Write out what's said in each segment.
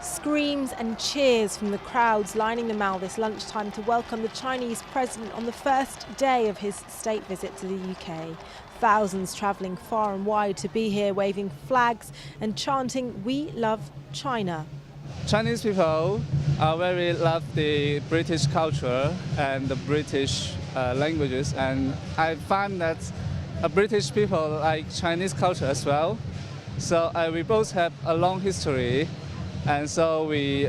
Screams and cheers from the crowds lining the Mall this lunchtime to welcome the Chinese president on the first day of his state visit to the UK. Thousands travelling far and wide to be here, waving flags and chanting, "We love China." Chinese people very love the British culture and the British languages, and I find that British people like Chinese culture as well. So we both have a long history, and so we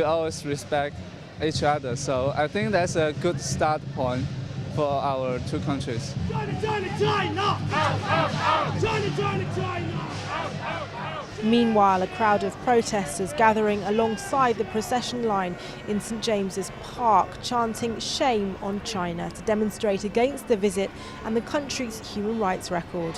always respect each other. So I think that's a good start point for our two countries. China, China, China! Out, out, out! China, China, China! Out, out, out! Meanwhile, a crowd of protesters gathering alongside the procession line in St James's Park, chanting "Shame on China" to demonstrate against the visit and the country's human rights record.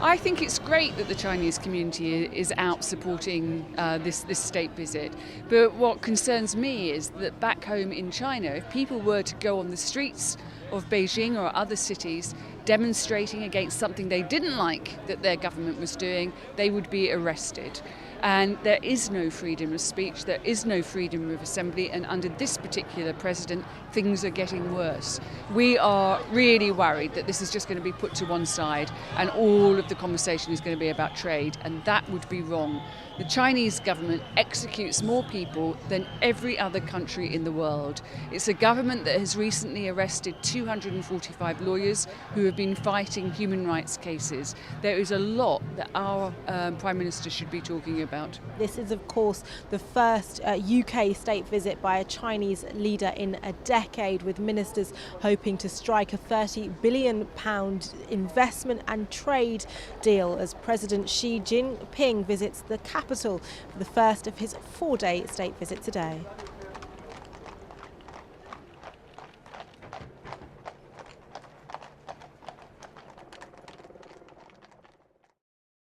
I think it's great that the Chinese community is out supporting this state visit. But what concerns me is that back home in China, if people were to go on the streets of Beijing or other cities demonstrating against something they didn't like that their government was doing, they would be arrested. And there is no freedom of speech, there is no freedom of assembly, and under this particular president, things are getting worse. We are really worried that this is just going to be put to one side and all of the conversation is going to be about trade, and that would be wrong. The Chinese government executes more people than every other country in the world. It's a government that has recently arrested 245 lawyers who have been fighting human rights cases. There is a lot that our Prime Minister should be talking about. This is, of course, the first UK state visit by a Chinese leader in a decade, with ministers hoping to strike a £30 billion investment and trade deal as President Xi Jinping visits the capital for the first of his 4-day state visit today.